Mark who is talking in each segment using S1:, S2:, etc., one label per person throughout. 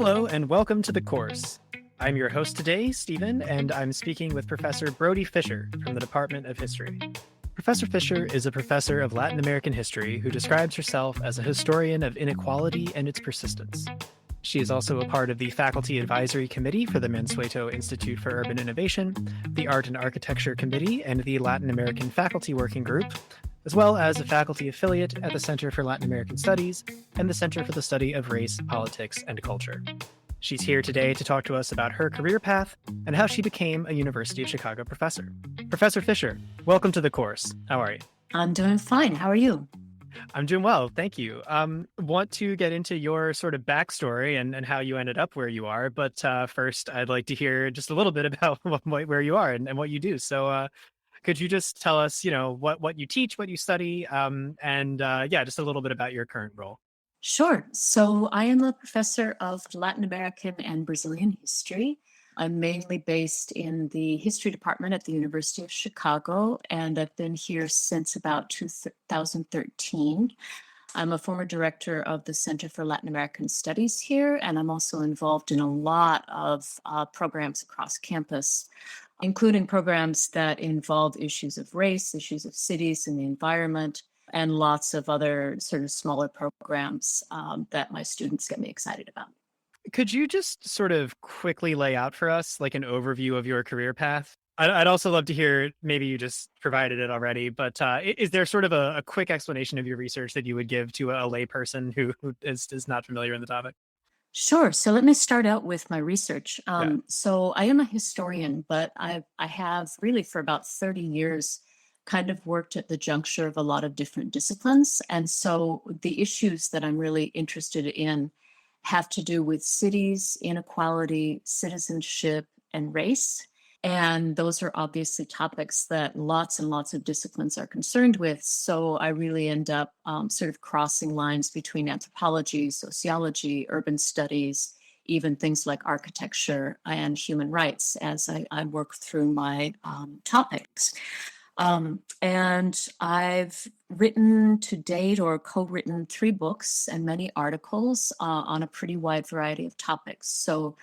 S1: Hello, and welcome to the course. I'm your host today, Stephen, and I'm speaking with Professor Brodwyn Fischer from the Department of History. Professor Fischer is a professor of Latin American history who describes herself as a historian of inequality and its persistence. She is also a part of the Faculty Advisory Committee for the Mansueto Institute for Urban Innovation, the Art and Architecture Committee, and the Latin American Faculty Working Group, as well as a faculty affiliate at the Center for Latin American Studies and the Center for the Study of Race, Politics, and Culture. She's here today to talk to us about her career path and how she became a University of Chicago professor. Professor Fischer, welcome to the course. How are you?
S2: I'm doing fine. How are you?
S1: I'm doing well, thank you. Want to get into your sort of backstory and how you ended up where you are, but first I'd like to hear just a little bit about where you are and what you do. So could you just tell us, what you teach, what you study, and just a little bit about your current role?
S2: Sure. So I am a professor of Latin American and Brazilian history. I'm mainly based in the history department at the University of Chicago, and I've been here since about 2013. I'm a former director of the Center for Latin American Studies here, and I'm also involved in a lot of programs across campus, including programs that involve issues of race, issues of cities and the environment, and lots of other sort of smaller programs that my students get me excited about.
S1: Could you just sort of quickly lay out for us like an overview of your career path? I'd also love to hear, maybe you just provided it already, but is there sort of a quick explanation of your research that you would give to a layperson who is not familiar in the topic?
S2: Sure. So let me start out with my research.
S1: Yeah.
S2: So I am a historian, but I have really for about 30 years kind of worked at the juncture of a lot of different disciplines. And so the issues that I'm really interested in have to do with cities, inequality, citizenship, and race. And those are obviously topics that lots and lots of disciplines are concerned with. So I really end up sort of crossing lines between anthropology, sociology, urban studies, even things like architecture and human rights as I work through my topics. And I've written to date or co-written 3 books and many articles on a pretty wide variety of topics. So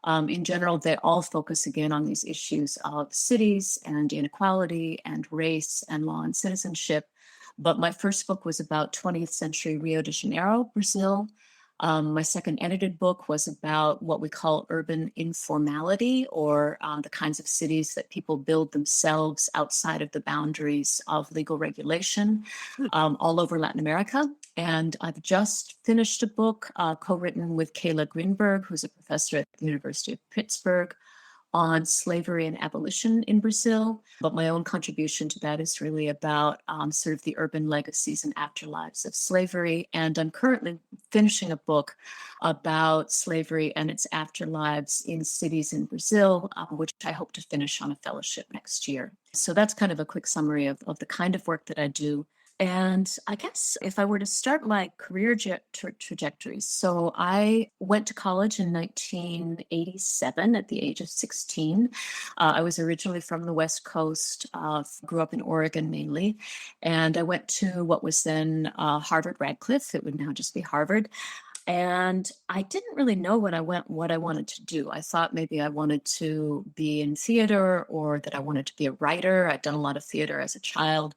S2: in general, they all focus again on these issues of cities and inequality and race and law and citizenship. But my first book was about 20th century Rio de Janeiro, Brazil. My second edited book was about what we call urban informality, or the kinds of cities that people build themselves outside of the boundaries of legal regulation all over Latin America. And I've just finished a book co-written with Kayla Greenberg, who's a professor at the University of Pittsburgh, on slavery and abolition in Brazil. But my own contribution to that is really about sort of the urban legacies and afterlives of slavery. And I'm currently finishing a book about slavery and its afterlives in cities in Brazil, which I hope to finish on a fellowship next year. So that's kind of a quick summary of the kind of work that I do. And I guess if I were to start my career trajectory, so I went to college in 1987 at the age of 16. I was originally from the West Coast, grew up in Oregon mainly, and I went to what was then Harvard Radcliffe. It would now just be Harvard. And I didn't really know what I wanted to do. I thought maybe I wanted to be in theater or that I wanted to be a writer. I'd done a lot of theater as a child.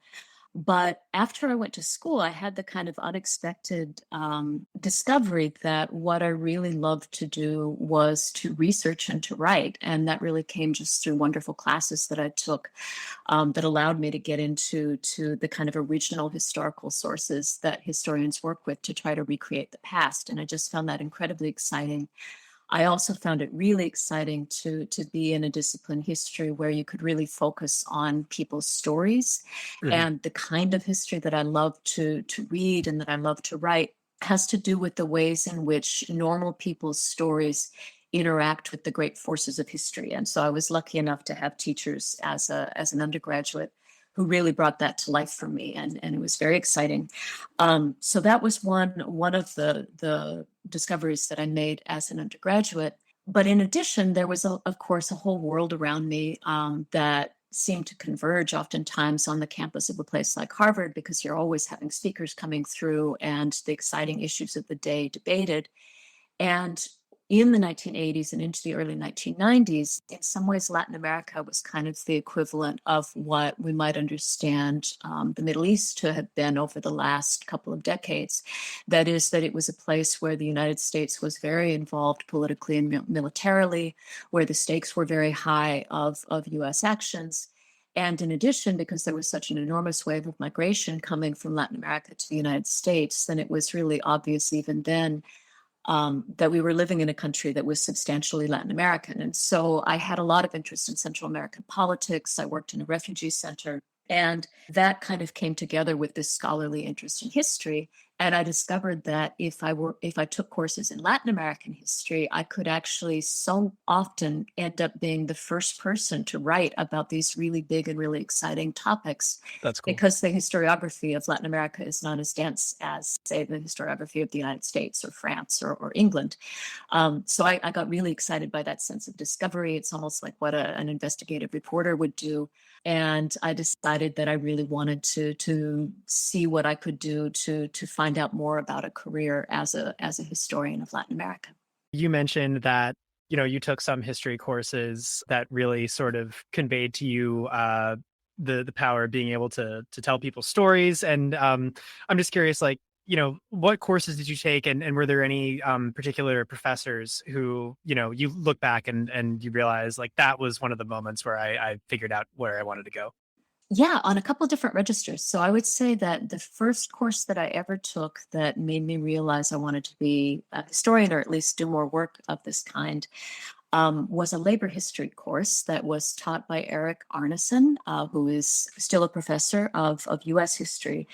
S2: But after I went to school, I had the kind of unexpected discovery that what I really loved to do was to research and to write. And that really came just through wonderful classes that I took that allowed me to get into the kind of original historical sources that historians work with to try to recreate the past. And I just found that incredibly exciting. I also found it really exciting to be in a discipline, history, where you could really focus on people's stories.
S1: Mhm.
S2: And the kind of history that I love to read and that I love to write has to do with the ways in which normal people's stories interact with the great forces of history. And so I was lucky enough to have teachers as an undergraduate who really brought that to life for me, and it was very exciting. So that was one of the discoveries that I made as an undergraduate. But in addition, there was, of course, a whole world around me that seemed to converge oftentimes on the campus of a place like Harvard, because you're always having speakers coming through and the exciting issues of the day debated. And in the 1980s and into the early 1990s, in some ways, Latin America was kind of the equivalent of what we might understand the Middle East to have been over the last couple of decades. That is, that it was a place where the United States was very involved politically and militarily, where the stakes were very high of US actions. And in addition, because there was such an enormous wave of migration coming from Latin America to the United States, then it was really obvious even then that we were living in a country that was substantially Latin American. And so I had a lot of interest in Central American politics. I worked in a refugee center. And that kind of came together with this scholarly interest in history. And I discovered that if I took courses in Latin American history, I could actually so often end up being the first person to write about these really big and really exciting topics,
S1: That's cool.
S2: because the historiography of Latin America is not as dense as, say, the historiography of the United States or France or England. So I got really excited by that sense of discovery. It's almost like what an investigative reporter would do. And I decided that I really wanted to see what I could do to find out more about a career as a historian of Latin America.
S1: You mentioned that, you took some history courses that really sort of conveyed to you the power of being able to tell people stories. And I'm just curious, like, what courses did you take, and were there any particular professors who, you look back and you realize like that was one of the moments where I figured out where I wanted to go?
S2: Yeah, on a couple of different registers. So I would say that the first course that I ever took that made me realize I wanted to be a historian, or at least do more work of this kind, was a labor history course that was taught by Eric Arneson, who is still a professor of US history.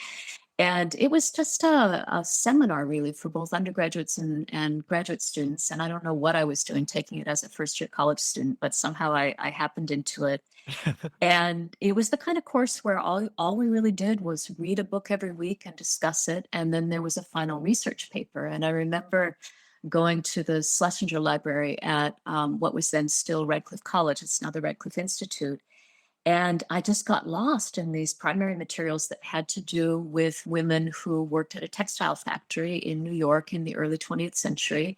S2: And it was just a seminar really for both undergraduates and graduate students. And I don't know what I was doing taking it as a first year college student, but somehow I happened into it. And it was the kind of course where all we really did was read a book every week and discuss it. And then there was a final research paper. And I remember going to the Schlesinger Library at what was then still Radcliffe College. It's now the Radcliffe Institute. And I just got lost in these primary materials that had to do with women who worked at a textile factory in New York in the early 20th century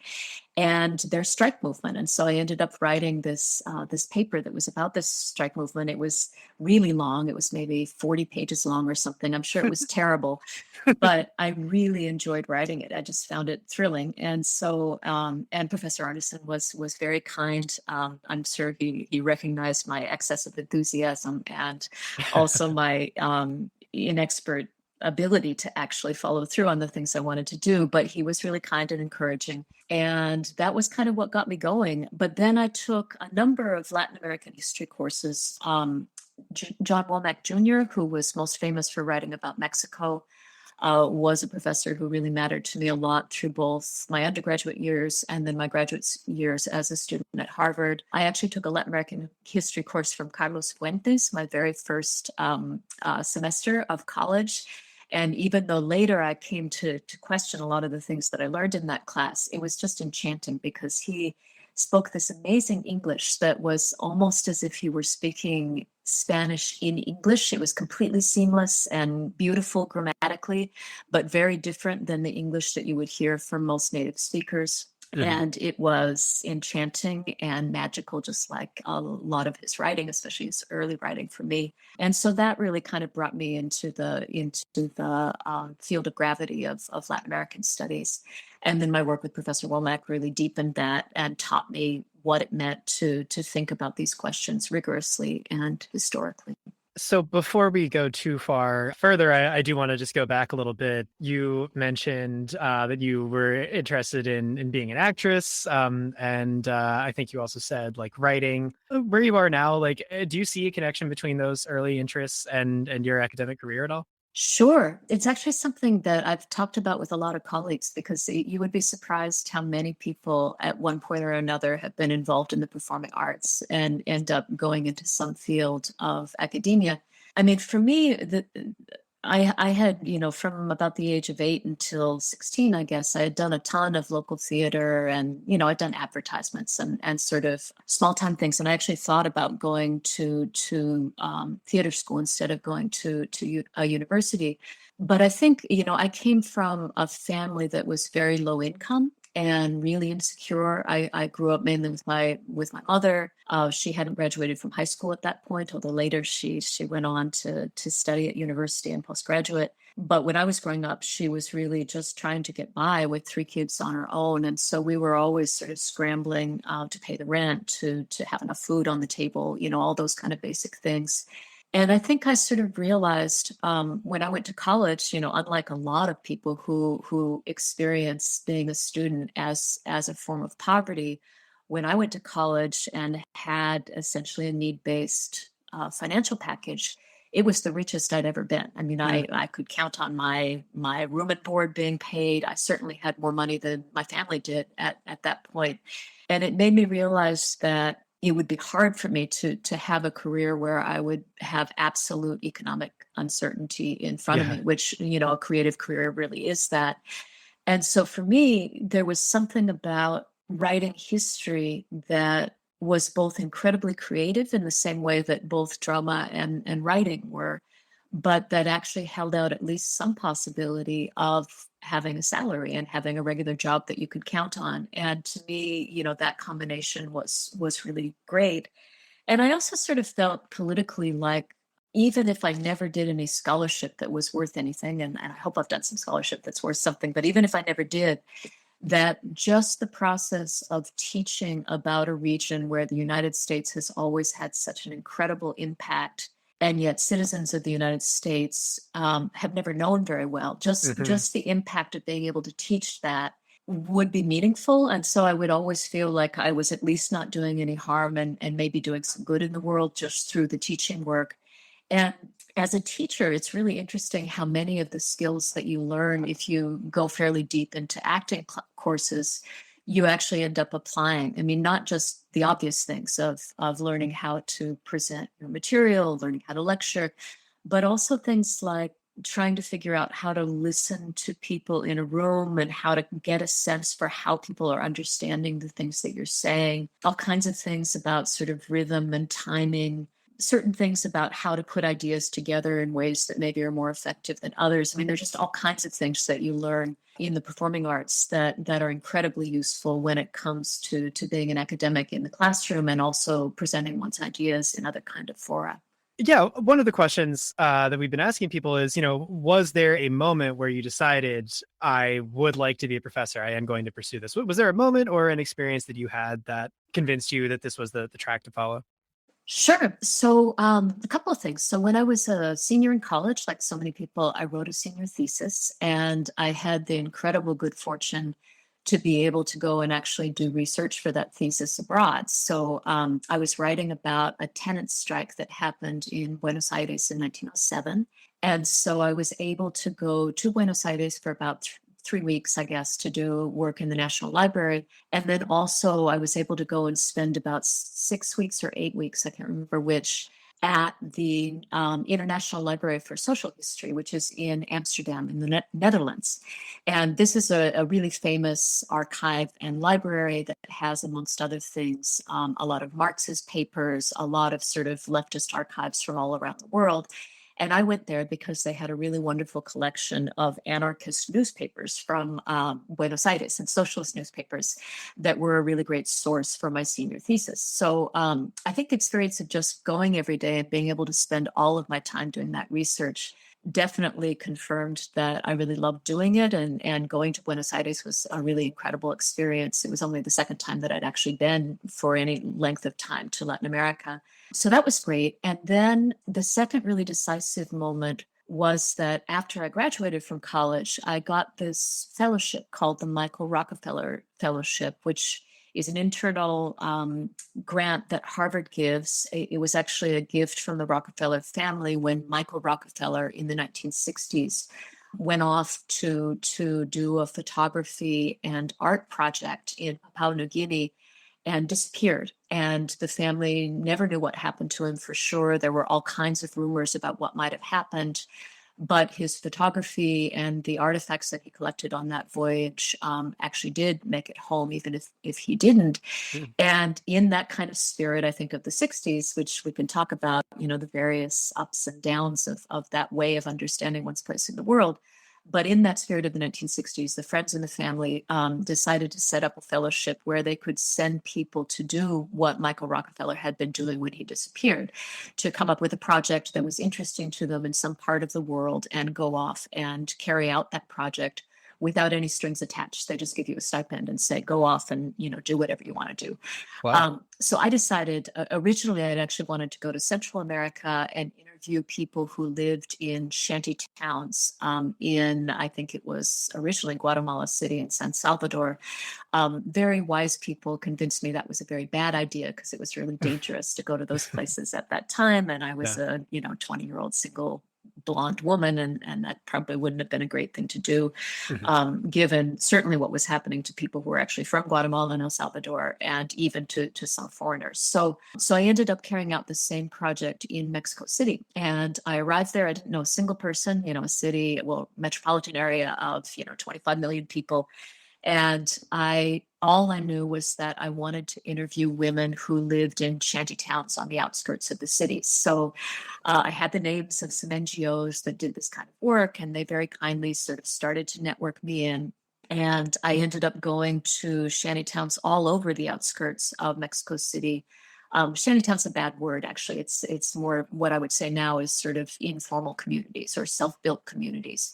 S2: and their strike movement. And so I ended up writing this paper that was about this strike movement. It was really long. It was maybe 40 pages long or something. I'm sure it was terrible, but I really enjoyed writing it. I just found it thrilling. And so, and Professor Arneson was very kind. I'm sure he recognized my excess of enthusiasm and also my inexpert ability to actually follow through on the things I wanted to do. But he was really kind and encouraging. And that was kind of what got me going. But then I took a number of Latin American history courses. John Womack Jr., who was most famous for writing about Mexico, was a professor who really mattered to me a lot through both my undergraduate years and then my graduate years as a student at Harvard. I actually took a Latin American history course from Carlos Fuentes, my very first semester of college. And even though later I came to question a lot of the things that I learned in that class, it was just enchanting because he spoke this amazing English that was almost as if he were speaking Spanish in English. It was completely seamless and beautiful grammatically, but very different than the English that you would hear from most native speakers. And it was enchanting and magical, just like a lot of his writing, especially his early writing for me. And so that really kind of brought me into the field of gravity of Latin American studies. And then my work with Professor Womack really deepened that and taught me what it meant to think about these questions rigorously and historically.
S1: So before we go too far further, I do want to just go back a little bit. You mentioned that you were interested in being an actress. And I think you also said like writing. Where you are now, like, do you see a connection between those early interests and your academic career at all?
S2: Sure. It's actually something that I've talked about with a lot of colleagues because you would be surprised how many people at one point or another have been involved in the performing arts and end up going into some field of academia. I mean, for me, I had, from about the age of 8 until 16, I guess, I had done a ton of local theater and, I'd done advertisements and sort of small time things. And I actually thought about going to theater school instead of going to a university. But I think, I came from a family that was very low income. and really insecure. I grew up mainly with my mother. She hadn't graduated from high school at that point, although later she went on to study at university and postgraduate. But when I was growing up, she was really just trying to get by with three kids on her own, and so we were always sort of scrambling to pay the rent, to have enough food on the table, all those kind of basic things. And I think I sort of realized when I went to college, unlike a lot of people who experience being a student as a form of poverty, when I went to college and had essentially a need-based financial package, it was the richest I'd ever been. I mean, I could count on my room and board being paid. I certainly had more money than my family did at that point. And it made me realize that it would be hard for me to have a career where I would have absolute economic uncertainty in front of
S1: Yeah.
S2: me, which, a creative career really is that. And so for me, there was something about writing history that was both incredibly creative in the same way that both drama and writing were, but that actually held out at least some possibility of having a salary and having a regular job that you could count on. And to me, that combination was really great. And I also sort of felt politically like even if I never did any scholarship that was worth anything, and I hope I've done some scholarship that's worth something, but even if I never did, that just the process of teaching about a region where the United States has always had such an incredible impact, and yet citizens of the United States have never known very well.
S1: Hmm.
S2: Just the impact of being able to teach that would be meaningful. And so I would always feel like I was at least not doing any harm and maybe doing some good in the world just through the teaching work. And as a teacher, it's really interesting how many of the skills that you learn if you go fairly deep into acting courses, you actually end up applying. I mean, not just the obvious things of learning how to present your material, learning how to lecture, but also things like trying to figure out how to listen to people in a room and how to get a sense for how people are understanding the things that you're saying, all kinds of things about sort of rhythm and timing, certain things about how to put ideas together in ways that maybe are more effective than others. I mean, there's just all kinds of things that you learn in the performing arts that are incredibly useful when it comes to being an academic in the classroom and also presenting one's ideas in other kind of fora.
S1: Yeah, one of the questions that we've been asking people is, was there a moment where you decided I would like to be a professor? I am going to pursue this. Was there a moment or an experience that you had that convinced you that this was the track to follow?
S2: Sure. So, a couple of things. So, when I was a senior in college, like so many people, I wrote a senior thesis, and I had the incredible good fortune to be able to go and actually do research for that thesis abroad. So, I was writing about a tenant strike that happened in Buenos Aires in 1907. And so, I was able to go to Buenos Aires for about 3 weeks, I guess, to do work in the National Library. And then also, I was able to go and spend about 6 weeks or 8 weeks, I can't remember which, at the International Library for Social History, which is in Amsterdam in the Netherlands. And this is a really famous archive and library that has, amongst other things, a lot of Marxist papers, a lot of sort of leftist archives from all around the world. And I went there because they had a really wonderful collection of anarchist newspapers from Buenos Aires and socialist newspapers that were a really great source for my senior thesis. So I think the experience of just going every day and being able to spend all of my time doing that research definitely confirmed that I really loved doing it. And going to Buenos Aires was a really incredible experience. It was only the second time that I'd actually been for any length of time to Latin America. So that was great. And then the second really decisive moment was that after I graduated from college, I got this fellowship called the Michael Rockefeller Fellowship, which is an internal grant that Harvard gives. It was actually a gift from the Rockefeller family when Michael Rockefeller in the 1960s went off to do a photography and art project in Papua New Guinea and disappeared. And the family never knew what happened to him for sure. There were all kinds of rumors about what might have happened. But his photography and the artifacts that he collected on that voyage actually did make it home, even if he didn't.
S1: Hmm.
S2: And in that kind of spirit, I think of the 60s, which we can talk about, the various ups and downs of that way of understanding one's place in the world. But in that spirit of the 1960s, the friends and the family decided to set up a fellowship where they could send people to do what Michael Rockefeller had been doing when he disappeared, to come up with a project that was interesting to them in some part of the world and go off and carry out that project without any strings attached. They just give you a stipend and say, go off and, do whatever you want to do.
S1: Wow.
S2: So I decided originally I had actually wanted to go to Central America and interview people who lived in shanty towns in, I think it was originally Guatemala City and San Salvador. Very wise people convinced me that was a very bad idea because it was really dangerous to go to those places at that time. And I was
S1: Yeah.
S2: a, 20-year-old single blonde woman, and that probably wouldn't have been a great thing to do,
S1: Mhm.
S2: given certainly what was happening to people who were actually from Guatemala and El Salvador, and even to some foreigners. So I ended up carrying out the same project in Mexico City, and I arrived there. I didn't know a single person, a city, well, metropolitan area of 25 million people. And all I knew was that I wanted to interview women who lived in shanty towns on the outskirts of the city. So I had the names of some NGOs that did this kind of work, and they very kindly sort of started to network me in. And I ended up going to shanty towns all over the outskirts of Mexico City. Shantytown's a bad word, actually. It's more what I would say now is sort of informal communities or self-built communities.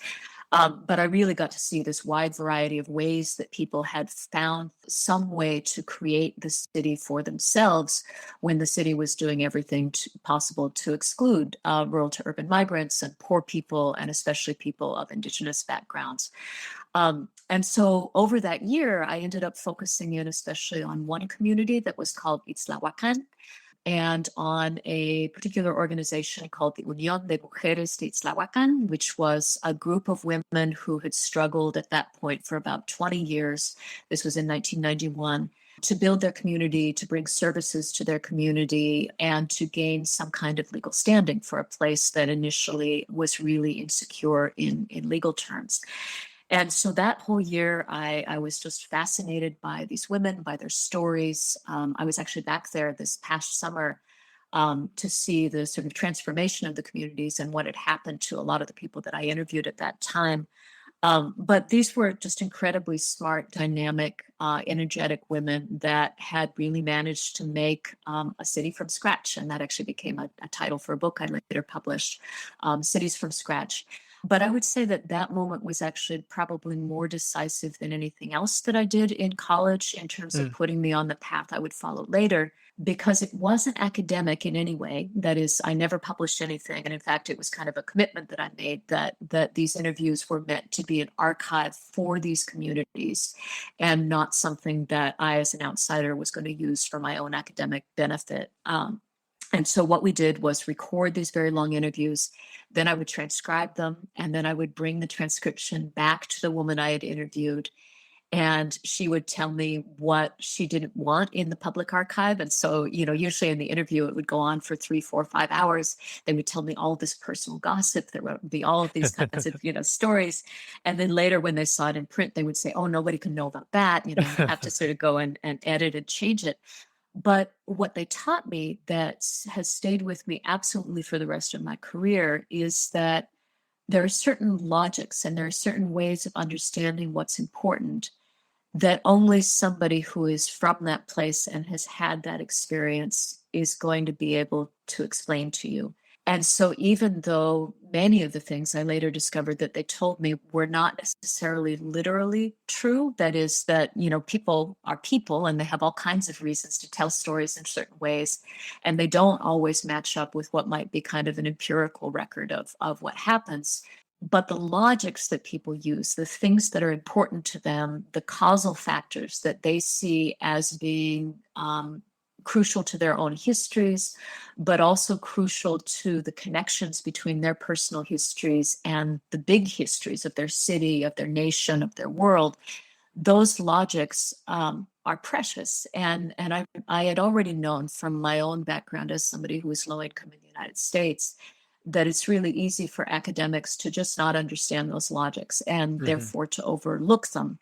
S2: But I really got to see this wide variety of ways that people had found some way to create the city for themselves when the city was doing everything possible to exclude rural to urban migrants and poor people, and especially people of indigenous backgrounds. And so over that year, I ended up focusing in especially on one community that was called Itzlahuacan, and on a particular organization called the Unión de Mujeres de Itzlahuacan, which was a group of women who had struggled at that point for about 20 years. This was in 1991, to build their community, to bring services to their community, and to gain some kind of legal standing for a place that initially was really insecure in legal terms. And so that whole year, I was just fascinated by these women, by their stories. I was actually back there this past summer to see the sort of transformation of the communities and what had happened to a lot of the people that I interviewed at that time. But these were just incredibly smart, dynamic, energetic women that had really managed to make a city from scratch. And that actually became a title for a book I later published, Cities from Scratch. But I would say that that moment was actually probably more decisive than anything else that I did in college in terms of
S1: Mm.
S2: putting me on the path I would follow later, because it wasn't academic in any way. That is, I never published anything. And in fact, it was kind of a commitment that I made that these interviews were meant to be an archive for these communities and not something that I, as an outsider, was going to use for my own academic benefit. And so what we did was record these very long interviews. Then I would transcribe them, and then I would bring the transcription back to the woman I had interviewed. And she would tell me what she didn't want in the public archive. And so, usually in the interview, it would go on for 3, 4, 5 hours. They would tell me all this personal gossip. There would be all of these kinds of, stories. And then later, when they saw it in print, they would say, oh, nobody can know about that. You have to sort of go and edit and change it. But what they taught me that has stayed with me absolutely for the rest of my career is that there are certain logics and there are certain ways of understanding what's important that only somebody who is from that place and has had that experience is going to be able to explain to you. And so, even though many of the things I later discovered that they told me were not necessarily literally true, that is, that, people are people and they have all kinds of reasons to tell stories in certain ways, and they don't always match up with what might be kind of an empirical record of what happens. But the logics that people use, the things that are important to them, the causal factors that they see as being crucial to their own histories, but also crucial to the connections between their personal histories and the big histories of their city, of their nation, of their world, those logics are precious. And I had already known from my own background as somebody who was low income in the United States that it's really easy for academics to just not understand those logics and
S1: Mhm.
S2: therefore to overlook them.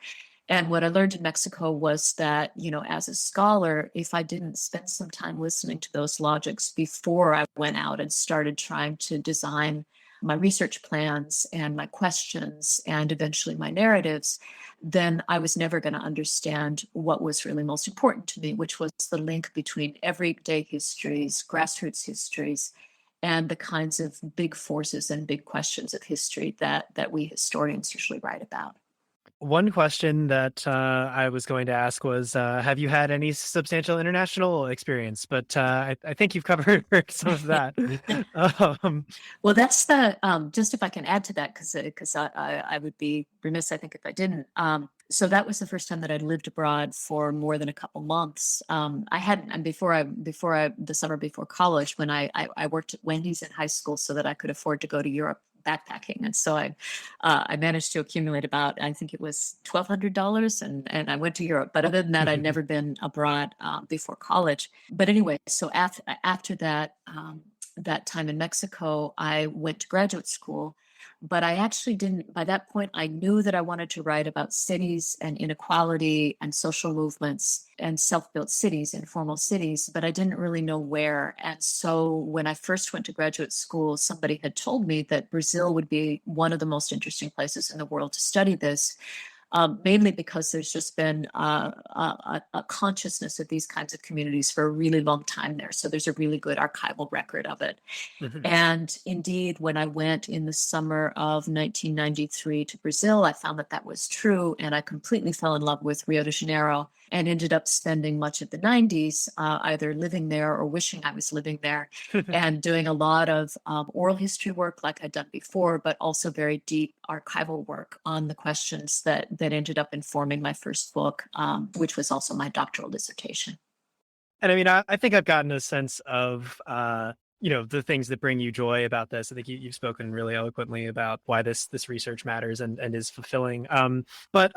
S2: And what I learned in Mexico was that, as a scholar, if I didn't spend some time listening to those logics before I went out and started trying to design my research plans and my questions and eventually my narratives, then I was never going to understand what was really most important to me, which was the link between everyday histories, grassroots histories, and the kinds of big forces and big questions of history that we historians usually write about.
S1: One question that I was going to ask was, have you had any substantial international experience? But I think you've covered some of that. um,
S2: Well, that's the just if I can add to that, because I would be remiss, I think, if I didn't. So that was the first time that I'd lived abroad for more than a couple months. I hadn't, and the summer before college, when I worked at Wendy's in high school so that I could afford to go to Europe backpacking, and so I managed to accumulate about, I think it was $1,200, and I went to Europe. But other than that, I'd never been abroad before college. But anyway, so after that. That time in Mexico, I went to graduate school, but I actually didn't, by that point, I knew that I wanted to write about cities and inequality and social movements and self-built cities, informal cities, but I didn't really know where. And so when I first went to graduate school, somebody had told me that Brazil would be one of the most interesting places in the world to study this. Mainly because there's just been a consciousness of these kinds of communities for a really long time there. So there's a really good archival record of it.
S1: mhm.
S2: And indeed, when I went in the summer of 1993 to Brazil, I found that that was true. And I completely fell in love with Rio de Janeiro and ended up spending much of the 90s either living there or wishing I was living there and doing a lot of oral history work like I'd done before, but also very deep archival work on the questions that ended up informing my first book, which was also my doctoral dissertation.
S1: And I mean, I think I've gotten a sense of, the things that bring you joy about this. I think you've spoken really eloquently about why this research matters and is fulfilling. But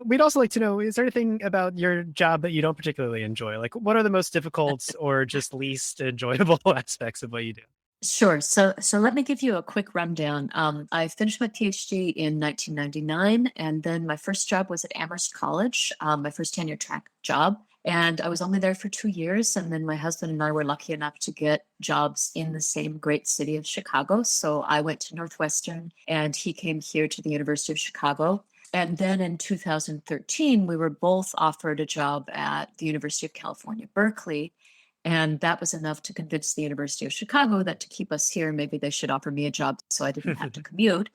S1: we'd also like to know, is there anything about your job that you don't particularly enjoy? Like, what are the most difficult or just least enjoyable aspects of what you do?
S2: Sure. So let me give you a quick rundown. I finished my PhD in 1999, and then my first job was at Amherst College, my first tenure track job. And I was only there for 2 years, and then my husband and I were lucky enough to get jobs in the same great city of Chicago. So I went to Northwestern, and he came here to the University of Chicago. And then in 2013, we were both offered a job at the University of California, Berkeley. And that was enough to convince the University of Chicago that to keep us here, maybe they should offer me a job so I didn't have to commute.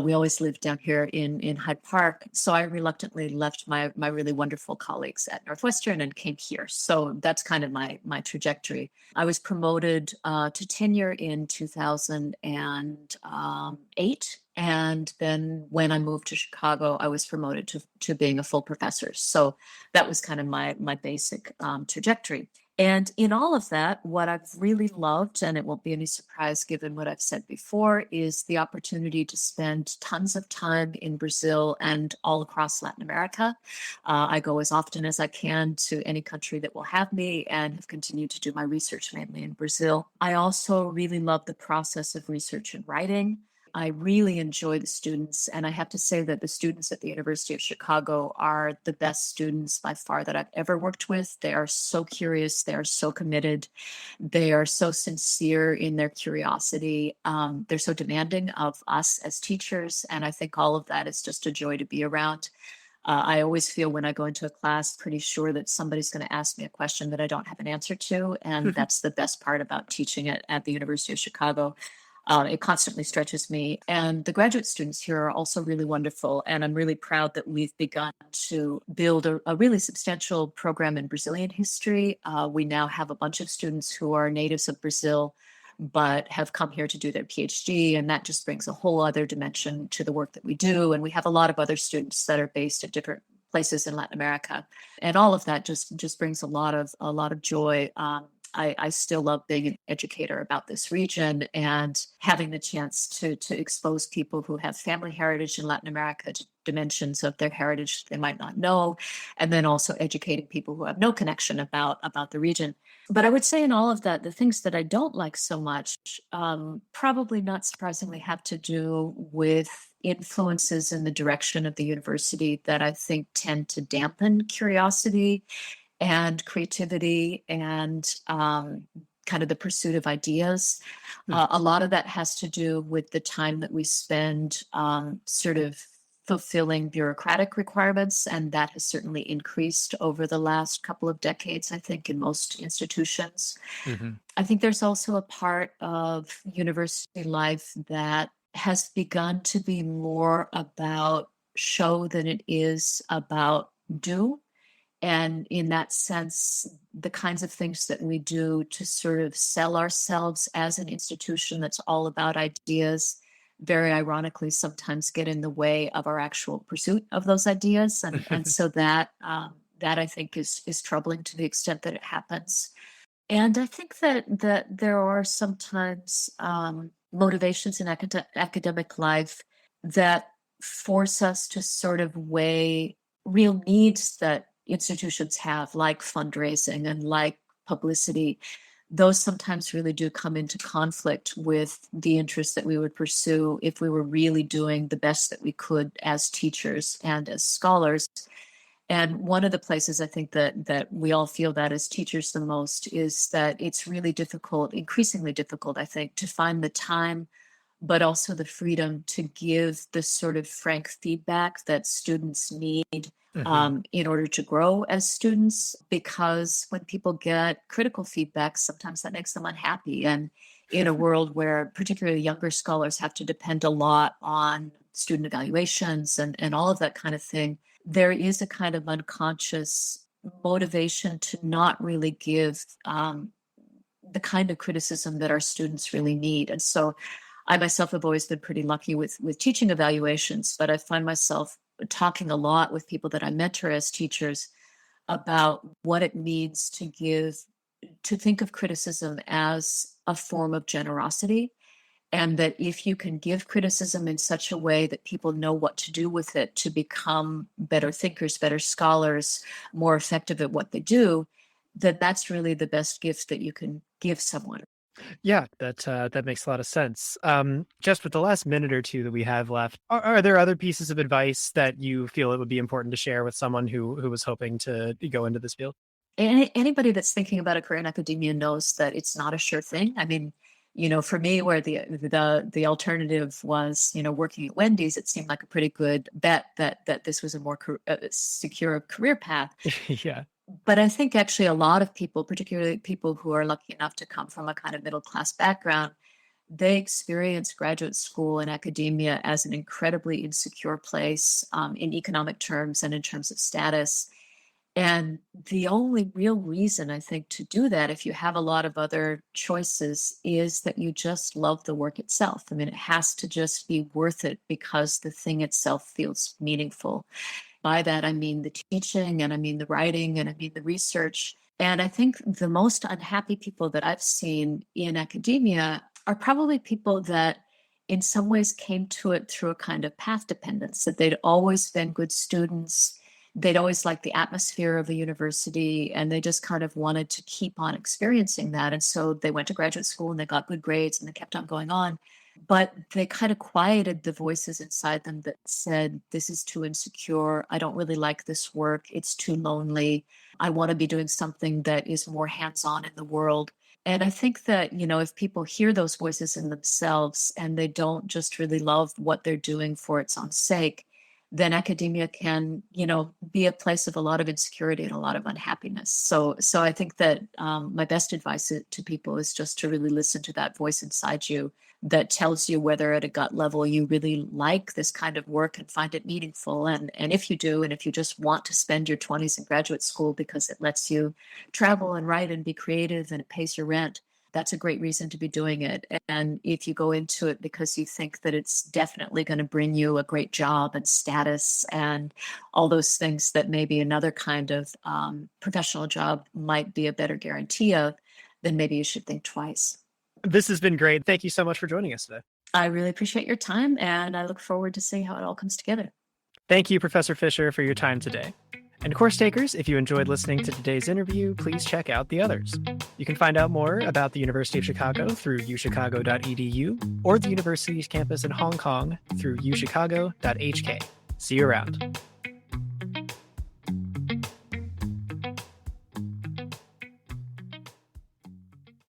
S2: We always lived down here in Hyde Park. So I reluctantly left my really wonderful colleagues at Northwestern and came here. So that's kind of my trajectory. I was promoted to tenure in 2008. And then when I moved to Chicago, I was promoted to being a full professor. So that was kind of my basic trajectory. And in all of that, what I've really loved, and it won't be any surprise given what I've said before, is the opportunity to spend tons of time in Brazil and all across Latin America. I go as often as I can to any country that will have me and have continued to do my research mainly in Brazil. I also really love the process of research and writing. I really enjoy the students, and I have to say that the students at the University of Chicago are the best students by far that I've ever worked with. They are so curious, they are so committed, they are so sincere in their curiosity. They're so demanding of us as teachers, and I think all of that is just a joy to be around. I always feel when I go into a class pretty sure that somebody's going to ask me a question that I don't have an answer to, and that's the best part about teaching at the University of Chicago. It constantly stretches me. And the graduate students here are also really wonderful. And I'm really proud that we've begun to build a really substantial program in Brazilian history. We now have a bunch of students who are natives of Brazil, but have come here to do their PhD. And that just brings a whole other dimension to the work that we do. And we have a lot of other students that are based at different places in Latin America. And all of that just brings a lot of joy. I still love being an educator about this region and having the chance to expose people who have family heritage in Latin America to dimensions of their heritage they might not know, and then also educating people who have no connection about the region. But I would say in all of that, the things that I don't like so much, probably not surprisingly, have to do with influences in the direction of the university that I think tend to dampen curiosity and creativity and kind of the pursuit of ideas.
S1: Hmm.
S2: A lot of that has to do with the time that we spend sort of fulfilling bureaucratic requirements, and that has certainly increased over the last couple of decades, I think, in most institutions.
S1: Mhm.
S2: I think there's also a part of university life that has begun to be more about show than it is about do. And in that sense, the kinds of things that we do to sort of sell ourselves as an institution that's all about ideas, very ironically, sometimes get in the way of our actual pursuit of those ideas. And so that I think is troubling to the extent that it happens. And I think that there are sometimes motivations in academic life that force us to sort of weigh real needs that institutions have, like fundraising and like publicity. Those sometimes really do come into conflict with the interests that we would pursue if we were really doing the best that we could as teachers and as scholars. And one of the places I think that we all feel that as teachers the most is that it's really difficult, increasingly difficult, I think, to find the time, but also the freedom to give the sort of frank feedback that students need
S1: Mhm.
S2: in order to grow as students. Because when people get critical feedback, sometimes that makes them unhappy. And in a world where particularly younger scholars have to depend a lot on student evaluations and all of that kind of thing, there is a kind of unconscious motivation to not really give the kind of criticism that our students really need. And so I myself have always been pretty lucky with teaching evaluations, but I find myself talking a lot with people that I mentor as teachers about what it means to think of criticism as a form of generosity, and that if you can give criticism in such a way that people know what to do with it to become better thinkers, better scholars, more effective at what they do, that that's really the best gift that you can give someone.
S1: Yeah, that makes a lot of sense. Just with the last minute or two that we have left, are there other pieces of advice that you feel it would be important to share with someone who was hoping to go into this field?
S2: Anybody that's thinking about a career in academia knows that it's not a sure thing. I mean, for me, where the alternative was, working at Wendy's, it seemed like a pretty good bet that this was a more secure career path.
S1: Yeah.
S2: But I think actually a lot of people, particularly people who are lucky enough to come from a kind of middle class background, they experience graduate school and academia as an incredibly insecure place in economic terms and in terms of status. And the only real reason I think to do that, if you have a lot of other choices, is that you just love the work itself. I mean, it has to just be worth it because the thing itself feels meaningful. By that, I mean the teaching, and I mean the writing, and I mean the research. And I think the most unhappy people that I've seen in academia are probably people that in some ways came to it through a kind of path dependence, that they'd always been good students. They'd always liked the atmosphere of the university, and they just kind of wanted to keep on experiencing that. And so they went to graduate school and they got good grades and they kept on going on. But they kind of quieted the voices inside them that said, this is too insecure. I don't really like this work. It's too lonely. I want to be doing something that is more hands on in the world. And I think that, if people hear those voices in themselves and they don't just really love what they're doing for its own sake, then academia can, be a place of a lot of insecurity and a lot of unhappiness. So I think that my best advice to people is just to really listen to that voice inside you that tells you whether at a gut level you really like this kind of work and find it meaningful. And if you do, and if you just want to spend your 20s in graduate school because it lets you travel and write and be creative and it pays your rent, that's a great reason to be doing it. And if you go into it because you think that it's definitely going to bring you a great job and status and all those things that maybe another kind of professional job might be a better guarantee of, then maybe you should think twice.
S1: This has been great. Thank you so much for joining us today.
S2: I really appreciate your time, and I look forward to seeing how it all comes together.
S1: Thank you, Professor Fischer, for your time today. And course takers, if you enjoyed listening to today's interview, please check out the others. You can find out more about the University of Chicago through uchicago.edu or the university's campus in Hong Kong through uchicago.hk. See you around.